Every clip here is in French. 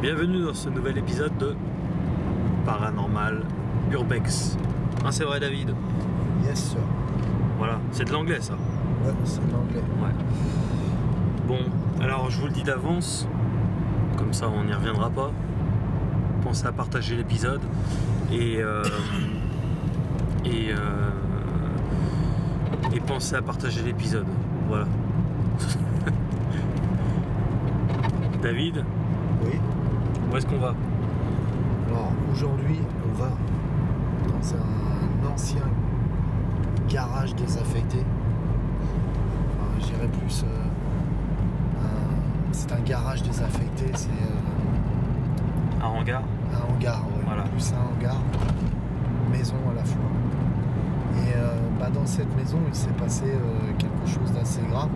Bienvenue dans ce nouvel épisode de Paranormal Urbex. Hein, c'est vrai, David? Yes sir. Voilà, c'est de l'anglais ça. Ouais, c'est de l'anglais. Ouais. Bon, alors je vous le dis d'avance, comme ça on n'y reviendra pas. Pensez à partager l'épisode et pensez à partager l'épisode. Voilà. David? Oui. Où est-ce qu'on va? Alors aujourd'hui, on va dans un ancien garage désaffecté. Enfin, je dirais plus. C'est un garage désaffecté, c'est Un hangar? un hangar, ouais. Voilà. Plus un hangar, maison à la fois. Et dans cette maison, il s'est passé quelque chose d'assez grave.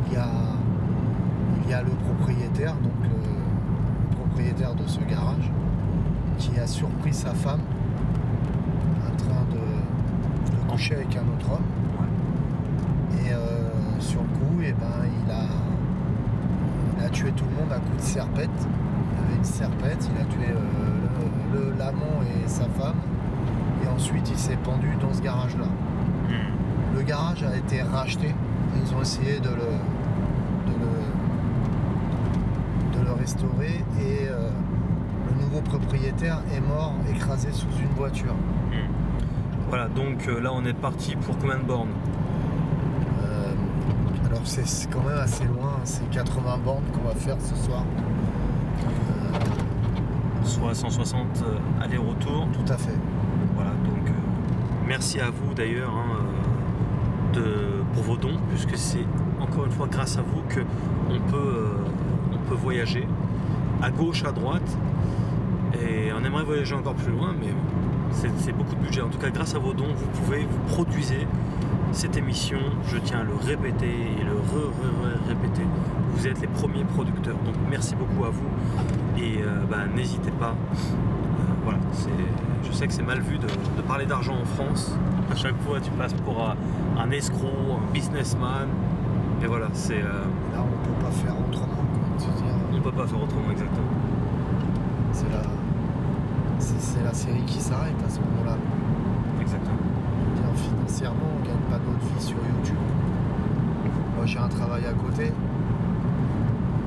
Il y a le propriétaire, donc le propriétaire de ce garage, qui a surpris sa femme en train de coucher avec un autre homme. Ouais. Et sur le coup, il a tué tout le monde à coups de serpette. Il avait une serpette, il a tué l'amant et sa femme. Et ensuite, il s'est pendu dans ce garage-là. Le garage a été racheté. Ils ont essayé de le restaurer et le nouveau propriétaire est mort écrasé sous une voiture. Voilà, donc là on est parti pour combien de bornes? Alors c'est quand même assez loin, c'est 80 bornes qu'on va faire ce soir. Soit 160 aller-retour. Tout à fait. Voilà, donc merci à vous d'ailleurs pour vos dons, puisque c'est encore une fois grâce à vous qu'on peut voyager à gauche, à droite, et on aimerait voyager encore plus loin, mais c'est beaucoup de budget. En tout cas, grâce à vos dons, vous produisez cette émission. Je tiens à le répéter et le répéter. Vous êtes les premiers producteurs, donc merci beaucoup à vous et n'hésitez pas. Voilà, je sais que c'est mal vu de parler d'argent en France. À chaque fois, tu passes pour un escroc, un businessman. Et voilà, c'est. Là, on peut pas faire autrement. On peut pas faire autrement, exactement. C'est la série qui s'arrête à ce moment-là. Exactement. Financièrement, on gagne pas notre vie sur YouTube. Moi, j'ai un travail à côté.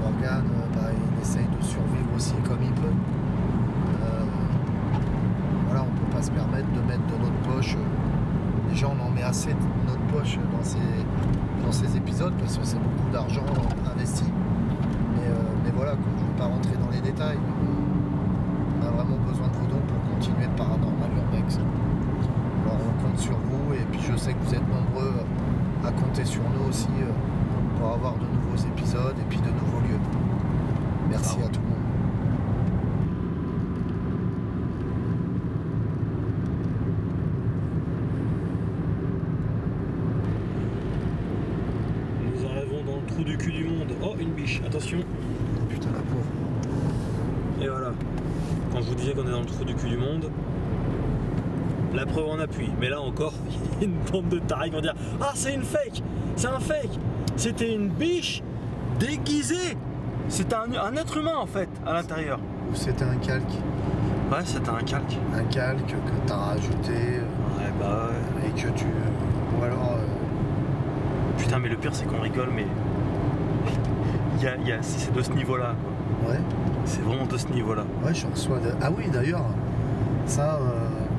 Morgane, il essaye de survivre aussi comme il peut. Voilà, on peut pas se permettre de mettre de notre poche. Déjà, on en met assez de notre poche dans ces épisodes parce que c'est beaucoup d'argent investi. Mais voilà, je ne vais pas rentrer dans les détails. On a vraiment besoin de vos dons pour continuer de Paranormal Urbex. Alors on compte sur vous et puis je sais que vous êtes nombreux à compter sur nous aussi pour avoir de nouveaux épisodes et puis de nouveaux lieux. Merci à tout le monde. Nous arrivons dans le trou du cul du monde. Oh, une biche, attention. Putain, la pauvre. Et voilà. Quand je vous disais qu'on est dans le trou du cul du monde, la preuve en appui. Mais là encore, il y a une bande de tarés qui vont dire: ah, c'est une fake! C'est un fake! C'était une biche déguisée! C'était un être humain en fait, à l'intérieur. Ou c'était un calque? Ouais, c'était un calque. Un calque que t'as rajouté. Ouais, bah ouais. Et que tu. Ou alors. Putain, mais le pire c'est qu'on rigole, mais. C'est de ce niveau-là. Ouais. C'est vraiment de ce niveau-là. Ouais, je reçois. Ah oui, d'ailleurs, ça,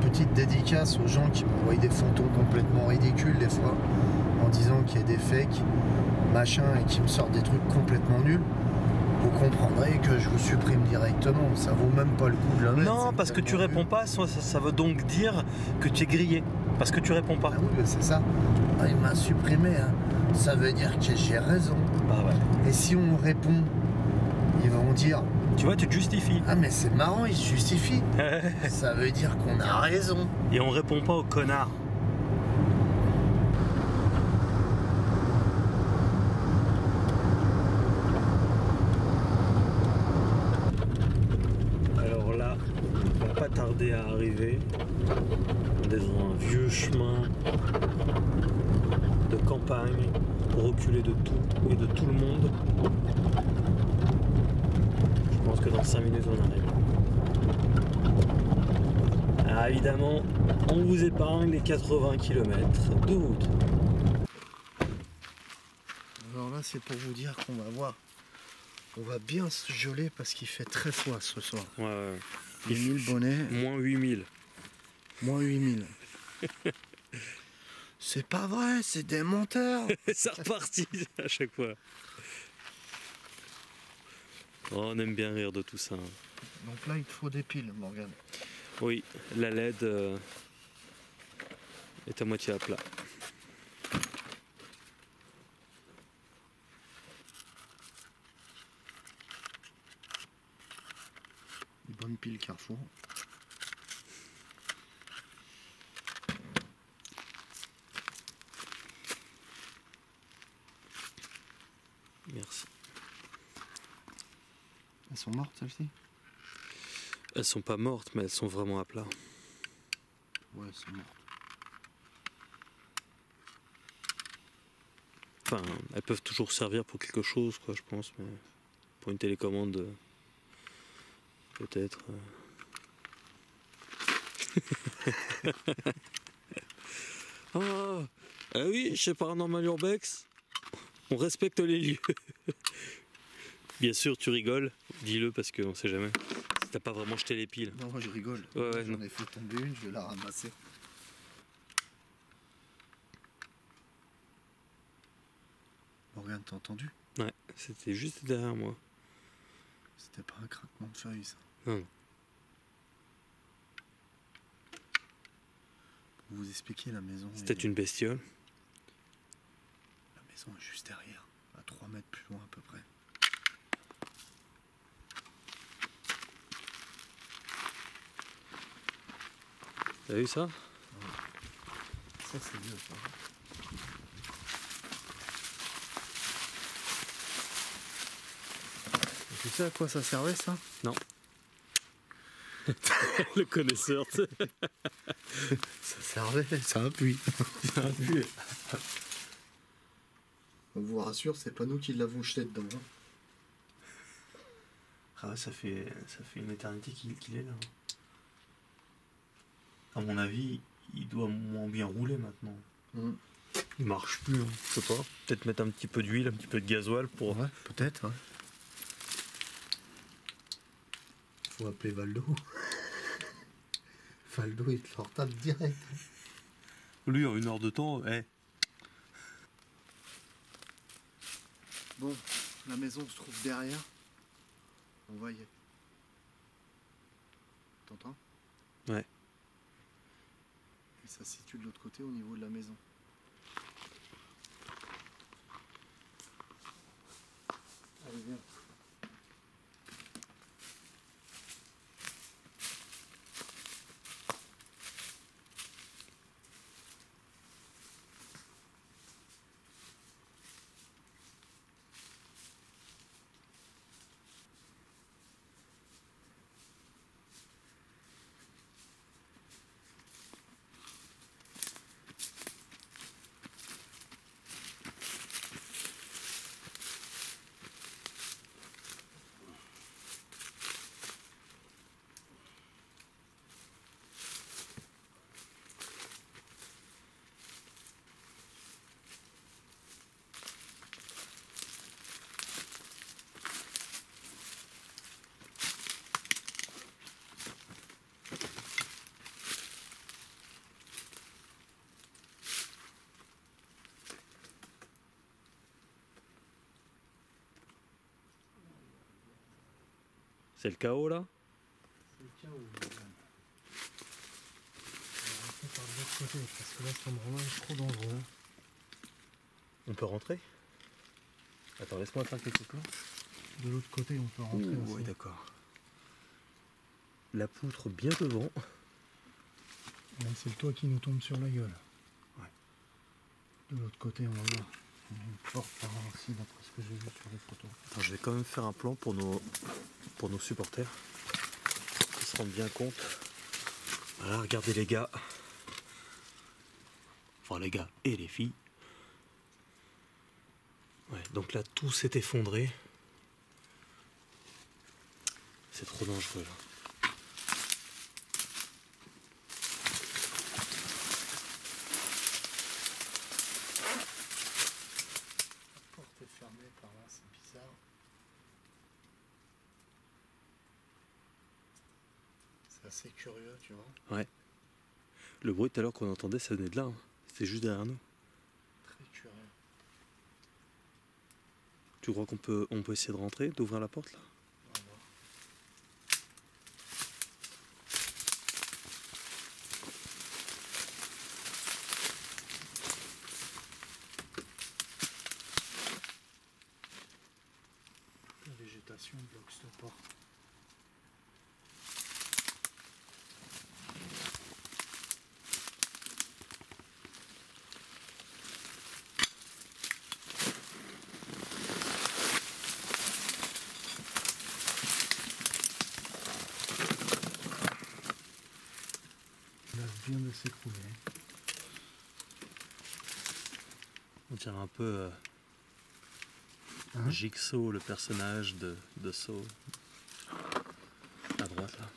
petite dédicace aux gens qui m'envoient des photos complètement ridicules des fois, en disant qu'il y a des fakes, machin, et qui me sortent des trucs complètement nuls. Vous comprendrez que je vous supprime directement. Ça vaut même pas le coup de la mettre. Non, parce que tu réponds pas, ça veut donc dire que tu es grillé. Parce que tu réponds pas. Ah oui, c'est ça. Ah, il m'a supprimé. Hein. Ça veut dire que j'ai raison. Bah ouais. Et si on répond, ils vont dire. Tu vois, tu te justifies. Ah mais c'est marrant, il se justifie. Ça veut dire qu'on a raison. Et on répond pas aux connards. Alors là, on va pas tarder à arriver. On est dans un vieux chemin de campagne pour reculer de tout et de tout le monde. pense que dans 5 minutes on arrive. Alors évidemment, on vous épargne les 80 km de route. Alors là, c'est pour vous dire qu'on va voir. On va bien se geler parce qu'il fait très froid ce soir. Ouais. J'ai mis le bonnet. Moins 8000. Moins 8000. C'est pas vrai, c'est des menteurs. C'est reparti à chaque fois. Oh, on aime bien rire de tout ça. Donc là, il te faut des piles, Morgane. Oui, la LED est à moitié à plat. Une bonne pile Carrefour. Merci. Elles sont mortes, celles-ci? Elles sont pas mortes, mais elles sont vraiment à plat. Ouais, elles sont mortes. Enfin, elles peuvent toujours servir pour quelque chose, quoi, je pense, mais pour une télécommande, peut-être. Ah oui, chez Paranormal Urbex, on respecte les lieux. Bien sûr, tu rigoles, dis-le parce qu'on sait jamais. Si t'as pas vraiment jeté les piles. Non, moi je rigole. Ouais, J'en ai fait tomber une, je vais la ramasser. Morgane, t'as entendu? Ouais, c'était juste derrière moi. C'était pas un craquement de feuilles, ça. Non. Pour vous expliquer, la maison. C'était une bestiole. La maison est juste derrière, à 3 mètres plus loin à peu près. T'as vu ça? Ça, c'est vieux, ça. Et tu sais à quoi ça servait, ça? Non. Le connaisseur, tu sais. Ça servait, c'est un puits. C'est un puits. On vous rassure, c'est pas nous qui l'avons jeté dedans. Hein. Ah ouais, ça fait une éternité qu'il est là. À mon avis, il doit moins bien rouler maintenant. Il marche plus, hein. Je sais pas. Peut-être mettre un petit peu d'huile, un petit peu de gasoil pour. Ouais, peut-être. Ouais. Faut appeler Valdo. Valdo, il te le retape direct. Lui, en 1 heure de temps, Bon, la maison se trouve derrière. On va y aller. T'entends? Ouais. Et ça se situe de l'autre côté au niveau de la maison. Allez, viens. c'est le chaos là. C'est le chaos. On va rentrer par l'autre côté parce que là, cet endroit-là est trop dangereux. On peut rentrer? Attends, laisse-moi faire quelques plans. De l'autre côté, on peut rentrer aussi. Oui, d'accord. La poutre bien devant. Là, c'est le toit qui nous tombe sur la gueule. Ouais. De l'autre côté, on va voir. Il y a une porte par là aussi, d'après ce que j'ai vu sur les photos. Attends, je vais quand même faire un plan pour nos supporters. Ils se rendent bien compte. Voilà, regardez les gars. Enfin, les gars et les filles. Ouais, donc là, tout s'est effondré. C'est trop dangereux là. La porte est fermée par là, c'est bizarre. C'est assez curieux, tu vois. Ouais. Le bruit tout à l'heure qu'on entendait, ça venait de là. Hein. C'était juste derrière nous. Très curieux. Tu crois on peut essayer de rentrer, d'ouvrir la porte là? On va voir. La végétation bloque cette porte. Vient de s'écrouler. On dirait un peu Jigsaw, le personnage de Saw. À droite là.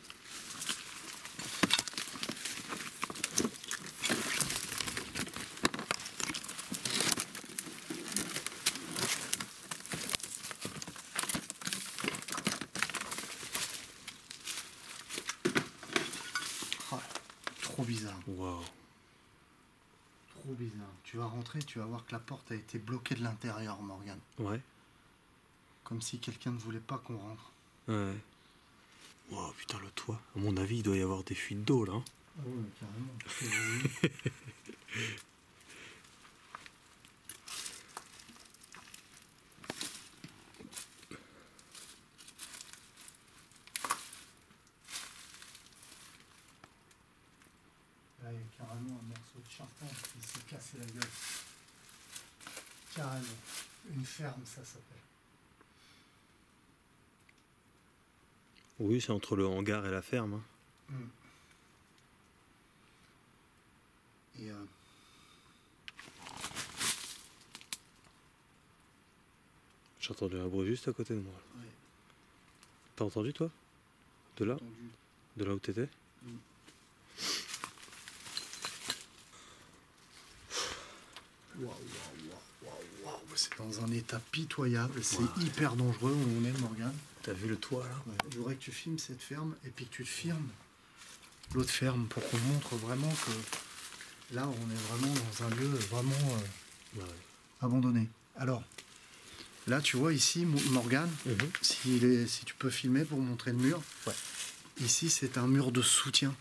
Ah, trop bizarre. Waouh. Trop bizarre. Tu vas rentrer, tu vas voir que la porte a été bloquée de l'intérieur, Morgane. Ouais. Comme si quelqu'un ne voulait pas qu'on rentre. Ouais. Wow, putain, le toit. À mon avis, il doit y avoir des fuites d'eau là. Hein. Ah ouais, carrément. Là, il y a carrément un morceau de charpente qui s'est cassé la gueule. Carrément. Une ferme, ça s'appelle. Oui, c'est entre le hangar et la ferme. Hein. Mm. Et J'ai entendu un bruit juste à côté de moi. ouais, T'as entendu toi? De là? entendu. De là où t'étais? Waouh, c'est dans un état pitoyable, c'est hyper dangereux où on est, Morgane. T'as vu le toit là? Ouais. Je voudrais que tu filmes cette ferme et puis que tu te filmes l'autre ferme pour qu'on montre vraiment que là on est vraiment dans un lieu vraiment abandonné. Alors, là tu vois ici, Morgane, si tu peux filmer pour montrer le mur, ici c'est un mur de soutien.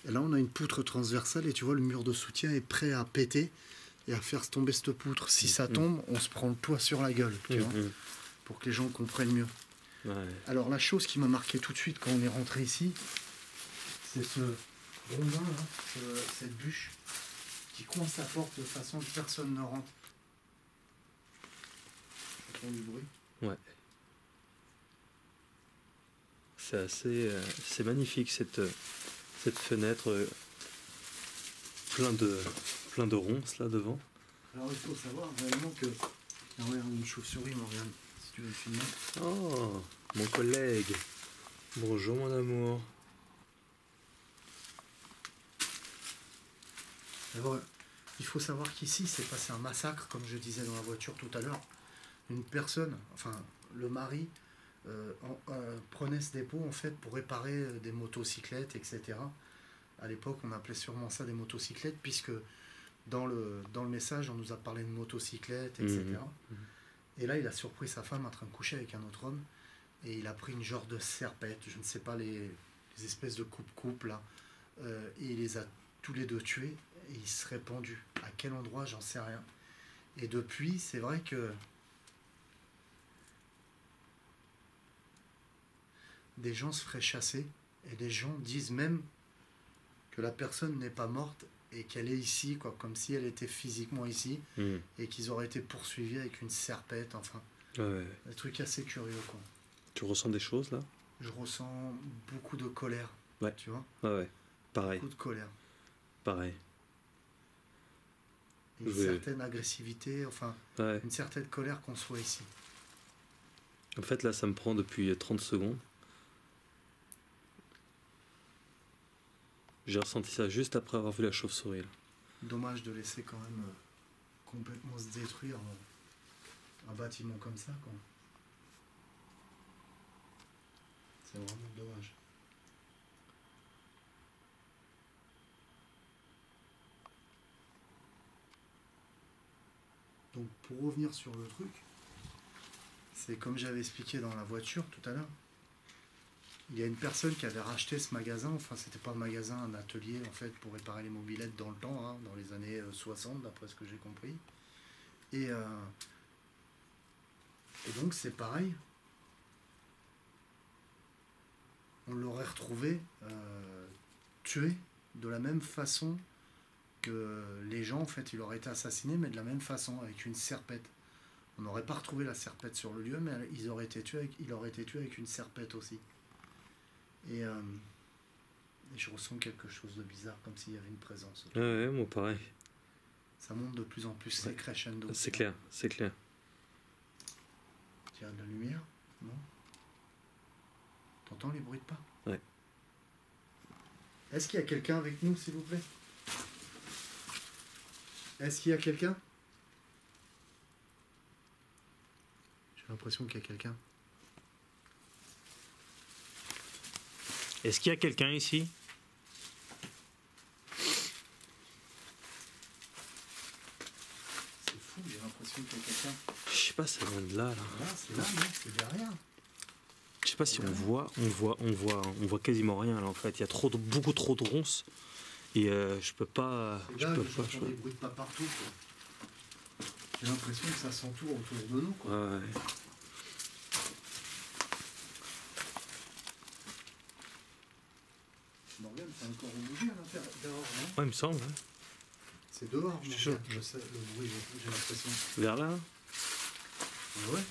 Et là on a une poutre transversale et tu vois le mur de soutien est prêt à péter et à faire tomber cette poutre. Si ça tombe, on se prend le toit sur la gueule, tu vois, pour que les gens comprennent mieux. Ouais. Alors la chose qui m'a marqué tout de suite quand on est rentré ici, c'est ce rondin là, cette bûche qui coince la porte de façon que personne ne rentre. J'entends du bruit. Ouais. C'est assez... c'est magnifique cette fenêtre plein de ronces là devant. Alors il faut savoir réellement que... Ah ouais, une chauve-souris, Morgane, si tu veux filmer. Oh, mon collègue. Bonjour mon amour. Alors, il faut savoir qu'ici, c'est passé un massacre, comme je disais dans la voiture tout à l'heure. Une personne, enfin le mari, prenait ce dépôt en fait pour réparer des motocyclettes, etc. À l'époque, on appelait sûrement ça des motocyclettes, puisque dans le message, on nous a parlé de motocyclettes, etc. Et là, il a surpris sa femme en train de coucher avec un autre homme, et il a pris une genre de serpette, je ne sais pas, les espèces de coupe-coupe là, et il les a tous les deux tués, et il serait pendu. À quel endroit, j'en sais rien. Et depuis, c'est vrai que des gens se feraient chasser, et des gens disent même que la personne n'est pas morte et qu'elle est ici, quoi, comme si elle était physiquement ici, et qu'ils auraient été poursuivis avec une serpette, enfin, des trucs assez curieux, quoi. Tu ressens des choses là? Je ressens beaucoup de colère, tu vois. Ouais, pareil. Beaucoup de colère. Pareil. Et une certaine agressivité, enfin, une certaine colère qu'on soit ici. En fait, là, ça me prend depuis 30 secondes. J'ai ressenti ça juste après avoir vu la chauve-souris. Là. Dommage de laisser quand même complètement se détruire un bâtiment comme ça, quoi. C'est vraiment dommage. Donc pour revenir sur le truc, c'est comme j'avais expliqué dans la voiture tout à l'heure. Il y a une personne qui avait racheté ce magasin, enfin c'était pas un magasin, un atelier en fait pour réparer les mobylettes dans le temps, hein, dans les années 60 d'après ce que j'ai compris. Et donc c'est pareil. On l'aurait retrouvé tué de la même façon que les gens, en fait, il aurait été assassiné, mais de la même façon, avec une serpette. On n'aurait pas retrouvé la serpette sur le lieu, mais il aurait été tué avec une serpette aussi. Et je ressens quelque chose de bizarre, comme s'il y avait une présence. Ouais, moi pareil. Ça monte de plus en plus, c'est crescendo. C'est clair, c'est clair. Tu as de la lumière? Non? T'entends les bruits de pas? Ouais. Est-ce qu'il y a quelqu'un avec nous, s'il vous plaît? Est-ce qu'il y a quelqu'un? J'ai l'impression qu'il y a quelqu'un. Est-ce qu'il y a quelqu'un ici? C'est fou, j'ai l'impression qu'il y a quelqu'un. Je sais pas, ça vient de là. Ah, c'est là, non? C'est derrière. Je sais pas si on voit quasiment rien là en fait. Il y a beaucoup trop de ronces et je peux pas. J'entends des bruits de pas partout, quoi. J'ai l'impression que ça s'entoure autour de nous, quoi. Ouais. Morgane, t'as encore bougé à l'intérieur, dehors, non? Ouais, il me semble. Ouais. C'est dehors, Je suis chaud. Je sais, le bruit, j'ai l'impression. Vers là. Ouais.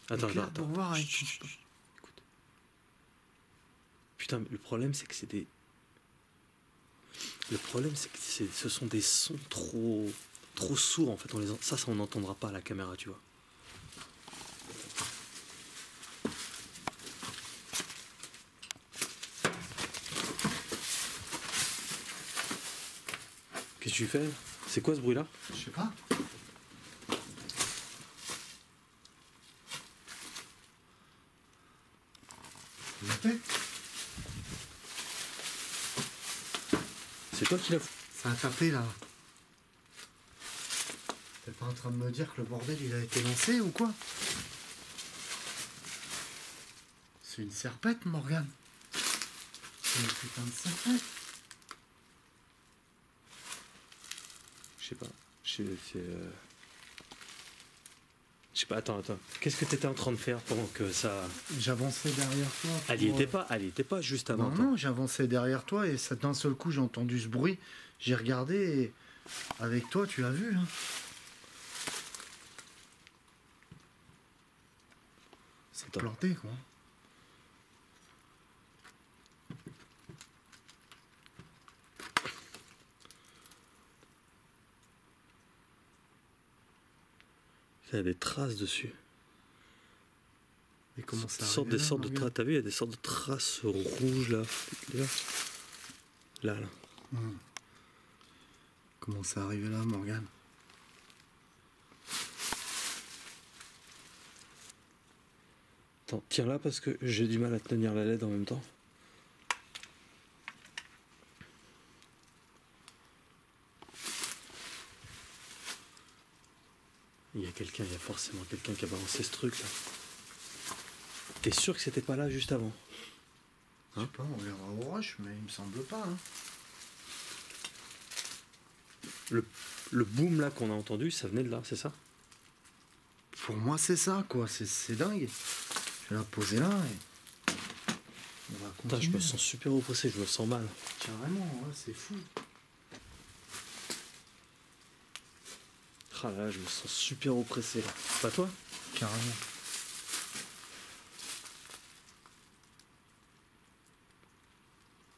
Attends. Pour voir, hein. Chut. Écoute. Putain, mais le problème c'est que c'est des. Le problème c'est que ce sont des sons trop sourds en fait. Ça on n'entendra pas à la caméra, tu vois. Qu'est-ce que tu fais? C'est quoi ce bruit là? Je sais pas. La tête. C'est toi qui l'as fait? Ça a tapé là. T'es pas en train de me dire que le bordel il a été lancé ou quoi? C'est une serpette, Morgane. C'est une putain de serpette. Je sais pas. Je sais pas, attends. Qu'est-ce que t'étais en train de faire pendant que ça... J'avançais derrière toi. Elle y était pas juste avant. Non, j'avançais derrière toi et d'un seul coup j'ai entendu ce bruit. J'ai regardé et avec toi tu l'as vu. Hein. C'est planté quoi. Il y a des traces dessus. Et comment ça Des sortes de traces. T'as vu, il y a des sortes de traces rouges là. Là. Comment ça arrivé là, Morgane? Attends, tiens là parce que j'ai du mal à tenir la LED en même temps. Il y a forcément quelqu'un qui a balancé ce truc là. T'es sûr que c'était pas là juste avant? Je sais pas, on verra au rush, mais il me semble pas. Hein. Le boom là qu'on a entendu, ça venait de là, c'est ça? Pour moi, c'est ça, quoi. C'est dingue. Je vais la poser là et on va continuer. Putain, je me sens super oppressé, je me sens mal. Carrément, ouais, c'est fou. Ah là, je me sens super oppressé là. Pas toi? Carrément.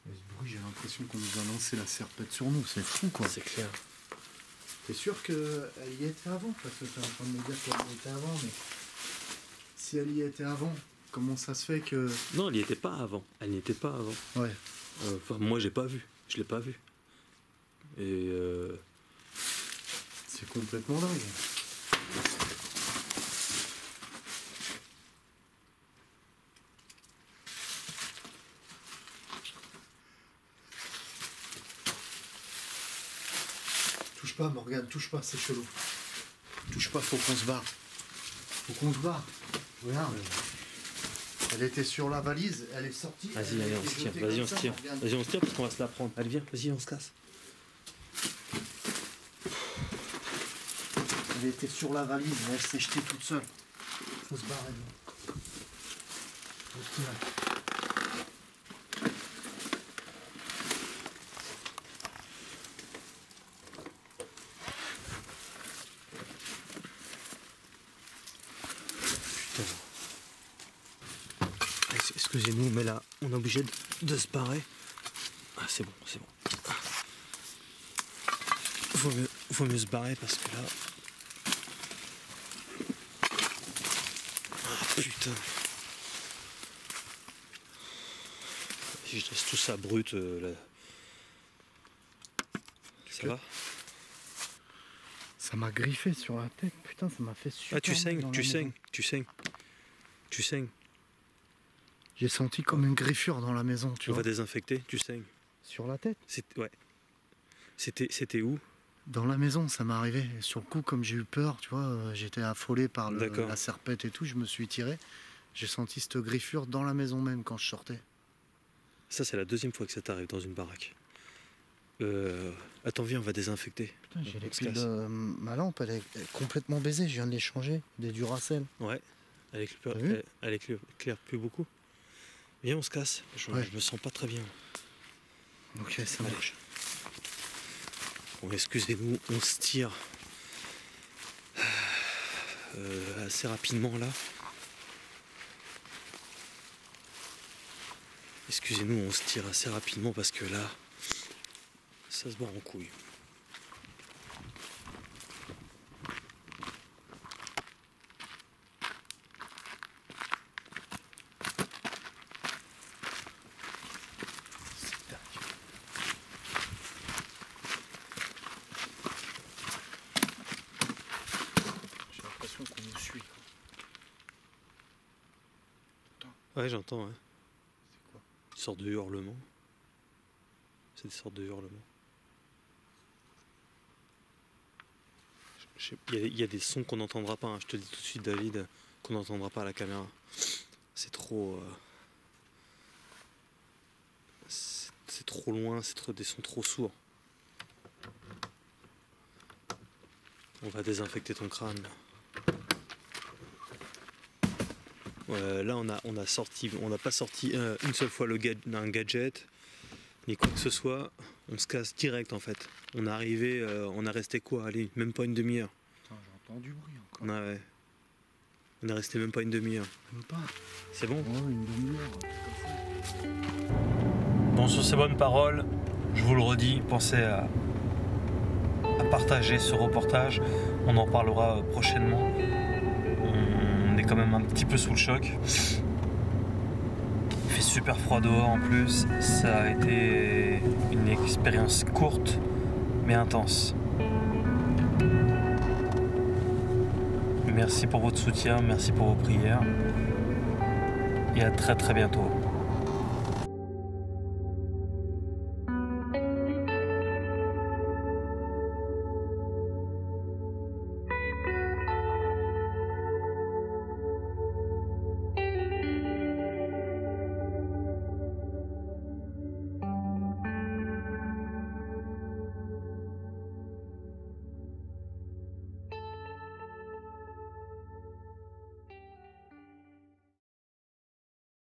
Et ce bruit, j'ai l'impression qu'on nous a lancé la serpette sur nous. C'est fou, quoi. C'est clair. T'es sûr qu'elle y était avant? Parce que t'es en train de me dire qu'elle y était avant, mais si elle y était avant, Comment ça se fait que... Non, elle n'y était pas avant. Elle n'y était pas avant. Ouais. Enfin, moi, j'ai pas vu. Je l'ai pas vu. Et c'est complètement dingue. Touche pas, Morgane, touche pas, c'est chelou. Touche pas, faut qu'on se barre. Faut qu'on se barre. Regarde. Elle était sur la valise, elle est sortie. Vas-y, allez, on se tire. Vas-y, on se tire. Vas-y, on se tire parce qu'on va se la prendre. Allez, viens, vas-y, on se casse. Elle était sur la valise, elle s'est jetée toute seule. Faut se barrer. Faut se tirer. Excusez-nous, mais là, on est obligé de se barrer. Ah, c'est bon, c'est bon. Faut mieux se barrer parce que là... Ah, putain. Si je laisse tout ça brut, là... Ça va? Ça m'a griffé sur la tête, putain, ça m'a fait super. Ah, tu saignes. J'ai senti comme une griffure dans la maison, tu vois. On va désinfecter, tu saignes. Sur la tête? Ouais. C'était où? Dans la maison, ça m'est arrivé. Sur le coup, comme j'ai eu peur, tu vois, j'étais affolé par la serpette et tout, je me suis tiré. J'ai senti cette griffure dans la maison même quand je sortais. Ça, c'est la deuxième fois que ça t'arrive dans une baraque. Attends, viens, on va désinfecter. Putain, j'ai les piles. Ma lampe, elle est complètement baisée, je viens de les changer. Des Duracell. Ouais, elle éclaire plus beaucoup. Viens, on se casse. Je me sens pas très bien. Ok, ça marche. Bon, excusez-nous, on se tire assez rapidement là. Excusez-nous, on se tire assez rapidement parce que là, ça se barre en couille. J'ai l'impression qu'on nous suit. Ouais, j'entends, ouais. C'est quoi? Une sorte de hurlement. C'est des sortes de hurlements. Il y a des sons qu'on n'entendra pas, hein. Je te dis tout de suite, David, qu'on n'entendra pas à la caméra. C'est trop... c'est trop loin, c'est des sons trop sourds. On va désinfecter ton crâne. Là, on n'a pas sorti une seule fois un gadget, ni quoi que ce soit. On se casse direct en fait. On est arrivé, on a resté quoi? Allez, même pas une demi-heure. Putain, j'ai entendu bruit encore. Ouais. On est resté même pas une demi-heure. Même pas. C'est bon? Ouais, une demi-heure. Bon, sur ces bonnes paroles, je vous le redis, pensez à partager ce reportage. On en parlera prochainement. On est quand même un petit peu sous le choc. Il fait super froid dehors en plus. Ça a été une expérience courte mais intense. Merci pour votre soutien, merci pour vos prières et à très très bientôt.